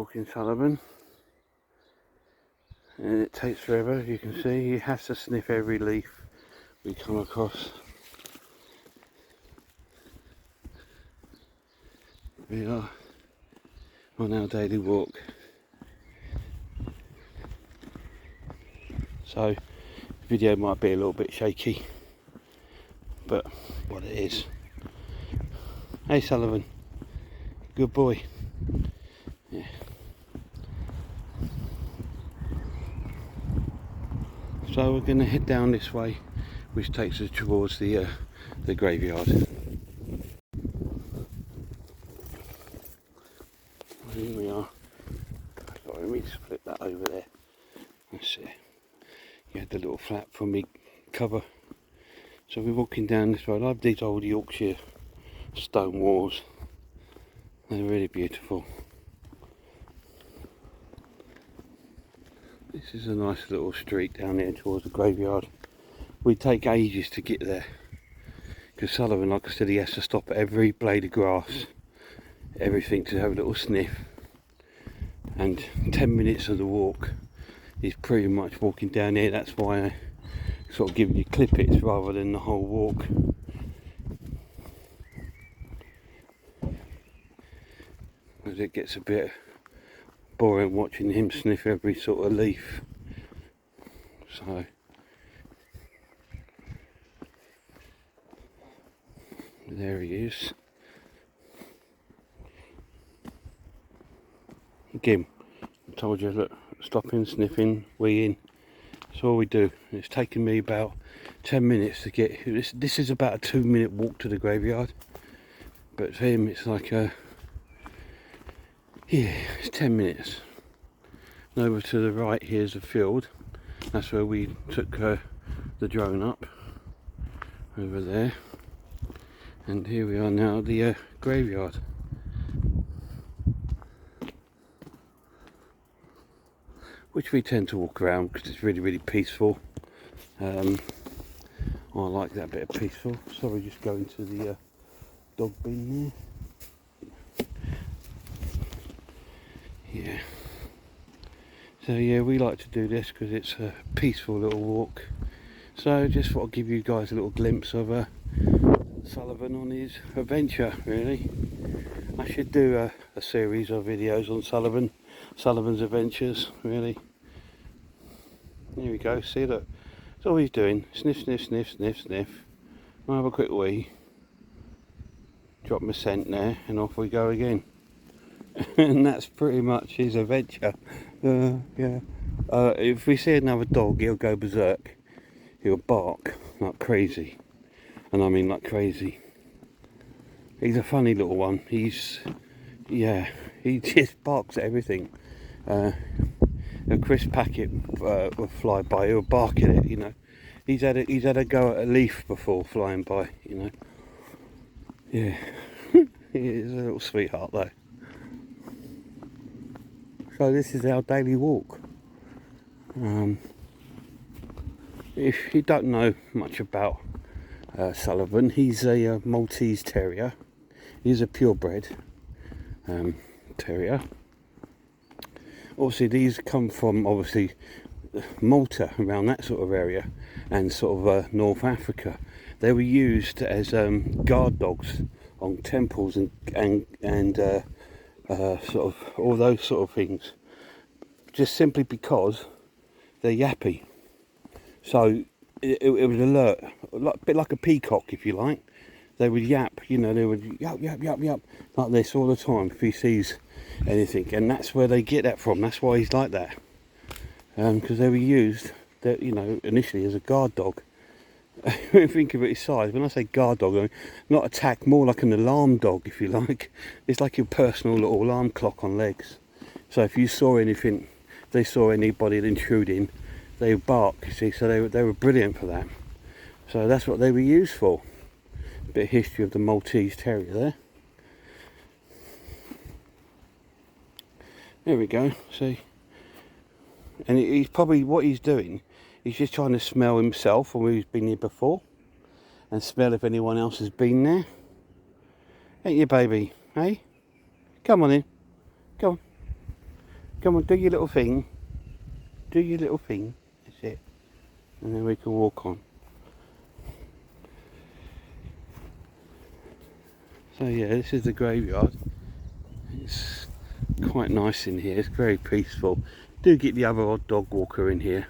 walking Sullivan, and it takes forever. You can see he has to sniff every leaf we come across. We are on our daily walk, so the video might be a little bit shaky, but what it is. Hey Sullivan, good boy. Yeah. So we're going to head down this way, which takes us towards the graveyard. Here we are. Sorry, let me just flip that over there. That's it. You had the little flap for me cover. So we're walking down this road. I love these old Yorkshire stone walls. They're really beautiful. This is a nice little street down there towards the graveyard. We take ages to get there, because Sullivan, like I said, he has to stop at every blade of grass, everything, to have a little sniff. And 10 minutes of the walk is pretty much walking down here. That's why I sort of giving you clippets rather than the whole walk. As it gets a bit boring watching him sniff every sort of leaf. So there he is. Again, I told you, look, stopping, sniffing, weeing. That's all we do. It's taken me about 10 minutes to get here. This is about a 2-minute walk to the graveyard, but for him it's like it's 10 minutes. And over to the right here's a field. That's where we took the drone up, over there. And here we are now at the graveyard. Which we tend to walk around because it's really peaceful. I like that bit of peaceful. So we just go into the dog bin there. Yeah. So yeah, we like to do this because it's a peaceful little walk. So just thought I'd give you guys a little glimpse of Sullivan on his adventure, really. I should do a series of videos on Sullivan's adventures, really. Here we go, see, look, that's all he's doing. Sniff, sniff, sniff, sniff, sniff. I'll have a quick wee. Drop my scent there, and off we go again. And that's pretty much his adventure. Yeah. If we see another dog, he'll go berserk. He'll bark like crazy. And I mean like crazy. He's a funny little one. He just barks at everything. A crisp packet will fly by, he'll bark at it, you know. He's had a go at a leaf before flying by, you know. Yeah. He's a little sweetheart though. So this is our daily walk. If you don't know much about Sullivan, he's a Maltese terrier. He's a purebred terrier. Obviously these come from Malta, around that sort of area, and sort of North Africa. They were used as guard dogs on temples and sort of all those sort of things, just simply because they're yappy. So it was alert, a bit like a peacock, if you like. They would yap, you know, they would yap, yap, yap, yap, like this all the time if he sees anything. And that's where they get that from. That's why he's like that. Because they were used, you know, initially as a guard dog. Think of it his size. When I say guard dog, I mean, not attack, more like an alarm dog, if you like. It's like your personal little alarm clock on legs. So if you saw anything, if they saw anybody intruding, they would bark, you see. So they were brilliant for that. So that's what they were used for. A bit of history of the Maltese Terrier there. There we go, see. And he's probably, what he's doing, he's just trying to smell himself from who's been here before, and smell if anyone else has been there. Ain't you, baby? Hey? Come on in. Come on. Come on, do your little thing. Do your little thing. That's it. And then we can walk on. So yeah, this is the graveyard. It's quite nice in here. It's very peaceful. Do get the other odd dog walker in here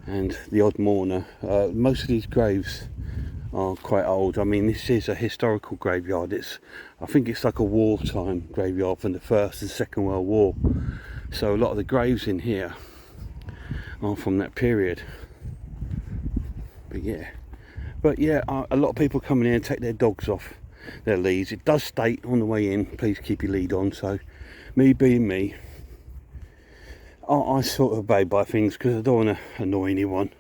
and the odd mourner. Most of these graves are quite old. I mean, this is a historical graveyard. I think it's like a wartime graveyard from the First and Second World War. So a lot of the graves in here are from that period. But yeah, a lot of people come in here and take their dogs off their leads. It does state on the way in, please keep your lead on. So me being me, I sort of obey by things because I don't want to annoy anyone.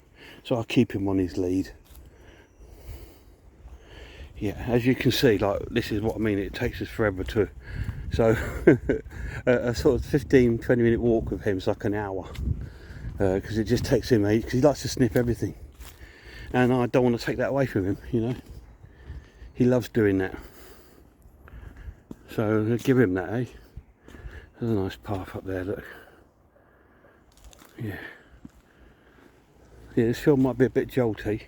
So I keep him on his lead. Yeah, as you can see, like, this is what I mean, it takes us forever to, so a sort of 15-20 minute walk with him is like an hour, because it just takes him because he likes to sniff everything, and I don't want to take that away from him, you know. He loves doing that, so give him that, eh? There's a nice path up there, look. Yeah, this film might be a bit jolty,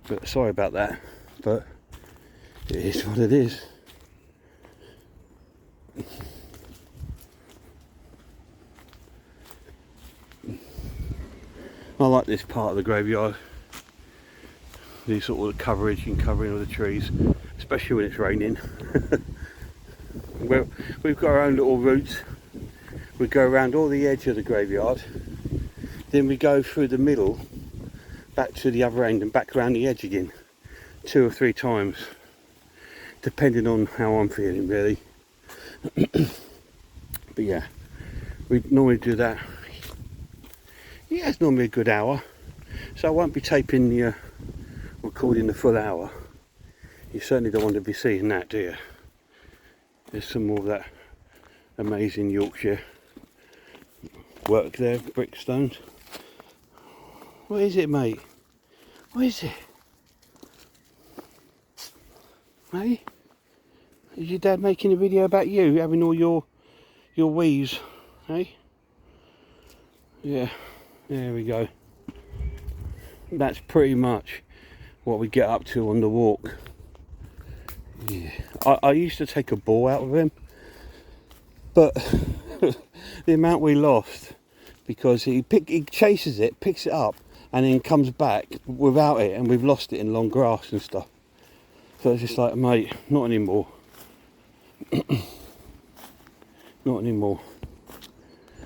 but sorry about that, but it is what it is. I like this part of the graveyard. The sort of coverage and covering of the trees, especially when it's raining. Well, we've got our own little route. We go around all the edge of the graveyard, then we go through the middle, back to the other end and back around the edge again, 2 or 3 times. Depending on how I'm feeling, really. But yeah, we normally do that. Yeah, it's normally a good hour, so I won't be taping the recording the full hour. You certainly don't want to be seeing that, do you? There's some more of that amazing Yorkshire work there, brickstones. What is it, mate? What is it? Hey? Is your dad making a video about you having all your wees, hey? Yeah, there we go. That's pretty much what we get up to on the walk. Yeah, I used to take a ball out of him, but the amount we lost because he chases it, picks it up, and then comes back without it, and we've lost it in long grass and stuff. So it's just like, mate, not anymore. Not anymore.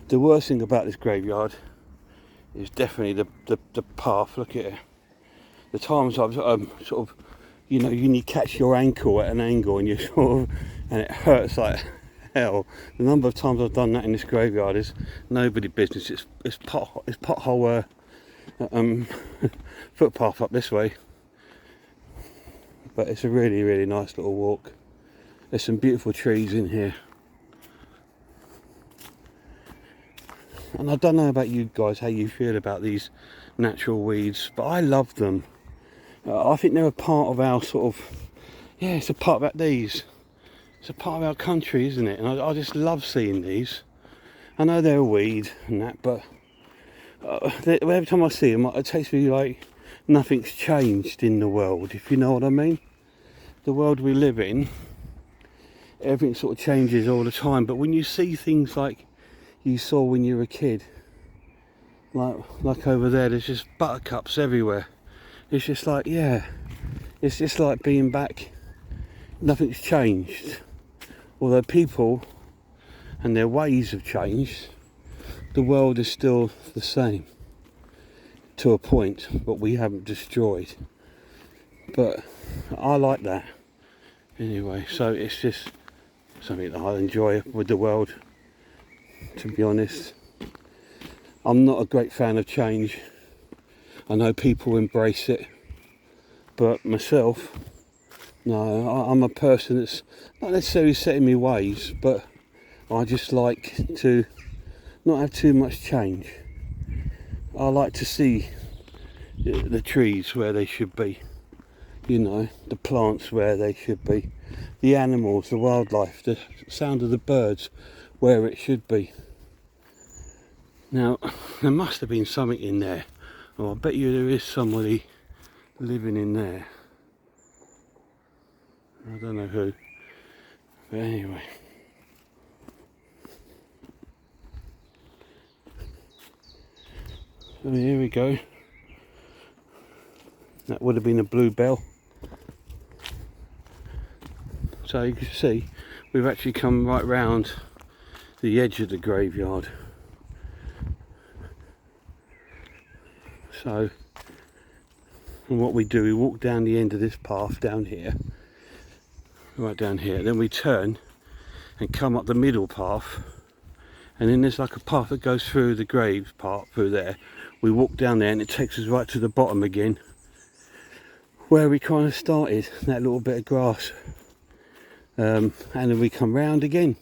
The worst thing about this graveyard is definitely the path. Look at it. The times I've sort of, you know, you need to catch your ankle at an angle and you sort of, and it hurts like hell. The number of times I've done that in this graveyard is nobody business. It's pothole footpath up this way, but it's a really, really nice little walk. There's some beautiful trees in here. And I don't know about you guys, how you feel about these natural weeds, but I love them. I think they're a part of our sort of, yeah, it's a part of these. It's a part of our country, isn't it? And I just love seeing these. I know they're a weed and that, but every time I see them, it takes me like nothing's changed in the world, if you know what I mean. The world we live in, everything sort of changes all the time, but when you see things like you saw when you were a kid, like over there, there's just buttercups everywhere. It's just like, yeah, it's just like being back. Nothing's changed. Although people and their ways have changed, the world is still the same to a point, but we haven't destroyed. But I like that anyway, so it's just something that I enjoy with the world, to be honest. I'm not a great fan of change. I know people embrace it, but myself, no, I'm a person that's not necessarily set in my ways, but I just like to not have too much change. I like to see the trees where they should be, you know, the plants where they should be, the animals, the wildlife, the sound of the birds where it should be. Now, there must have been something in there. Oh, I bet you there is somebody living in there. I don't know who. But anyway. So here we go. That would have been a bluebell. So you can see we've actually come right round the edge of the graveyard. So, and what we do, we walk down the end of this path down here, right down here, then we turn and come up the middle path, and then there's like a path that goes through the graves part through there. We walk down there and it takes us right to the bottom again, where we kind of started, that little bit of grass. And then we come round again,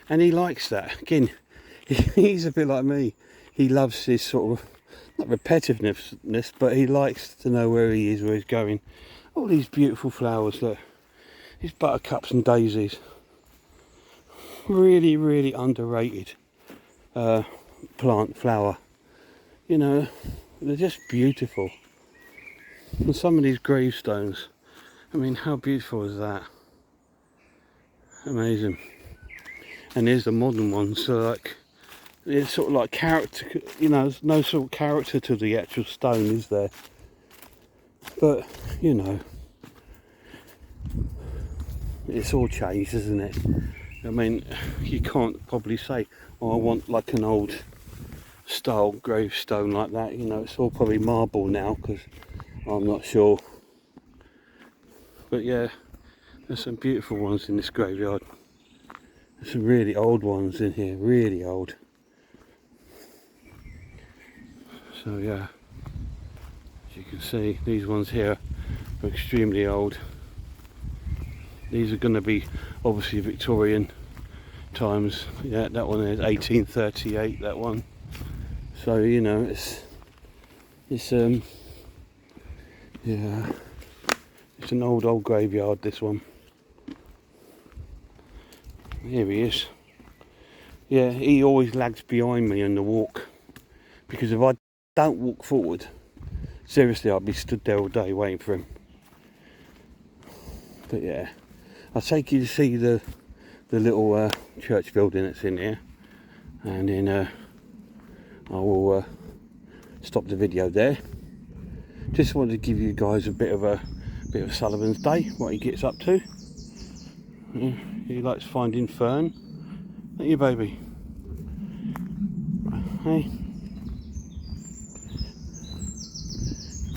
and he likes that. Again, he's a bit like me. He loves this sort of, not repetitiveness, but he likes to know where he is, where he's going. All these beautiful flowers, look. These buttercups and daisies. Really, really underrated plant, flower. You know, they're just beautiful. And some of these gravestones, I mean, how beautiful is that? Amazing. And here's the modern ones, so like, it's sort of like character, you know, there's no sort of character to the actual stone, is there? But, you know, it's all changed, isn't it? I mean, you can't probably say, oh, I want like an old style gravestone like that, you know, it's all probably marble now, because I'm not sure. But yeah, there's some beautiful ones in this graveyard. There's some really old ones in here, really old. So yeah, as you can see, these ones here are extremely old. These are going to be obviously Victorian times. Yeah, that one is 1838, that one. So, you know, it's yeah, it's an old graveyard, this one. Here he is. Yeah, he always lags behind me on the walk, because if I don't walk forward, seriously, I'll be stood there all day waiting for him. But yeah, I'll take you to see the little church building that's in here, and then I will stop the video there. Just wanted to give you guys a bit of Sullivan's day, what he gets up to. Yeah, he likes finding fern, don't you, baby? Hey.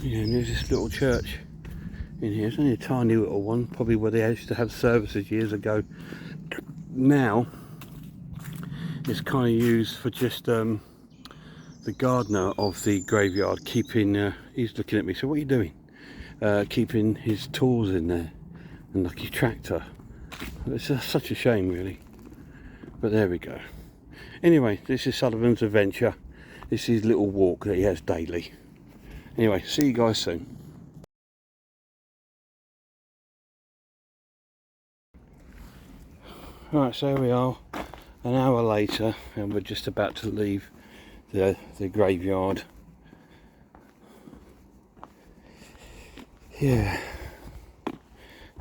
Yeah, and there's this little church in here. It's only a tiny little one, probably where they used to have services years ago. Now it's kind of used for just the gardener of the graveyard keeping, he's looking at me, so what are you doing? Keeping his tools in there, and like his tractor. It's such a shame, really, but there we go. Anyway, this is Sullivan's adventure. This is his little walk that he has daily. Anyway, see you guys soon. Right, so here we are, an hour later, and we're just about to leave the graveyard. Yeah,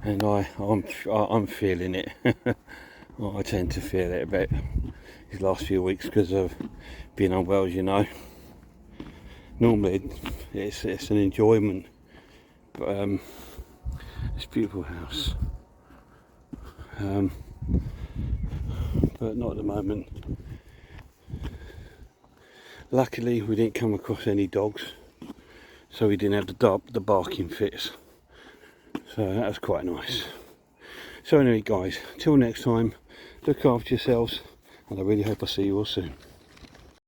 and I'm feeling it. Well, I tend to feel it a bit these last few weeks because of being unwell, as you know. Normally it's an enjoyment, but it's a beautiful house, but not at the moment. Luckily we didn't come across any dogs, so we didn't have the barking fits, so that was quite nice. So anyway guys, till next time, look after yourselves, and I really hope I see you all soon.